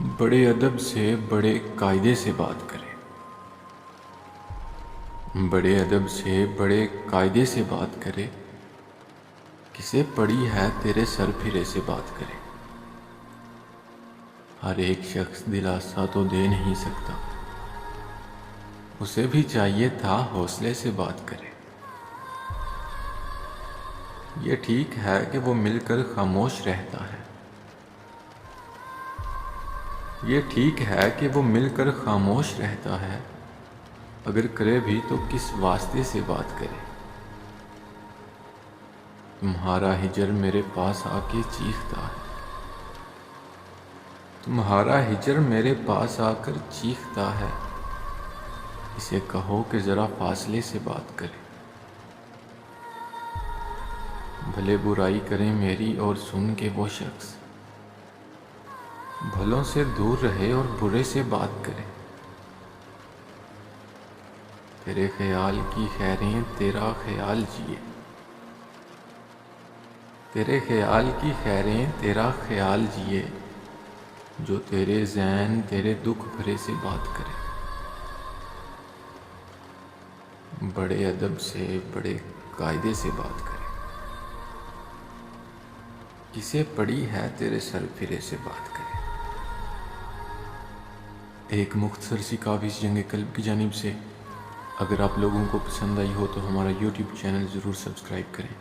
بڑے ادب سے بڑے قاعدے سے بات کرے، بڑے ادب سے بڑے قاعدے سے بات کرے، کسے پڑی ہے تیرے سر پھرے سے بات کرے۔ ہر ایک شخص دلاسا تو دے نہیں سکتا، اسے بھی چاہیے تھا حوصلے سے بات کرے۔ یہ ٹھیک ہے کہ وہ مل کر خاموش رہتا ہے، یہ ٹھیک ہے کہ وہ مل کر خاموش رہتا ہے، اگر کرے بھی تو کس واسطے سے بات کرے۔ تمہارا ہجر میرے پاس آ کے چیختا ہے، تمہارا ہجر میرے پاس آ کر چیختا ہے، اسے کہو کہ ذرا فاصلے سے بات کرے۔ بھلے برائی کرے میری اور سن کے وہ شخص، بھلوں سے دور رہے اور برے سے بات کرے۔ تیرے خیال کی خیریں تیرا خیال جیے، تیرے خیال کی خیریں تیرا خیال جیے، جو تیرے ذہن تیرے دکھ بھرے سے بات کرے۔ بڑے ادب سے بڑے قاعدے سے بات کرے، کسے پڑی ہے تیرے سر پھرے سے بات کرے۔ ایک مختصر سی کاوش جنگ قلب کی جانب سے۔ اگر آپ لوگوں کو پسند آئی ہو تو ہمارا یوٹیوب چینل ضرور سبسکرائب کریں۔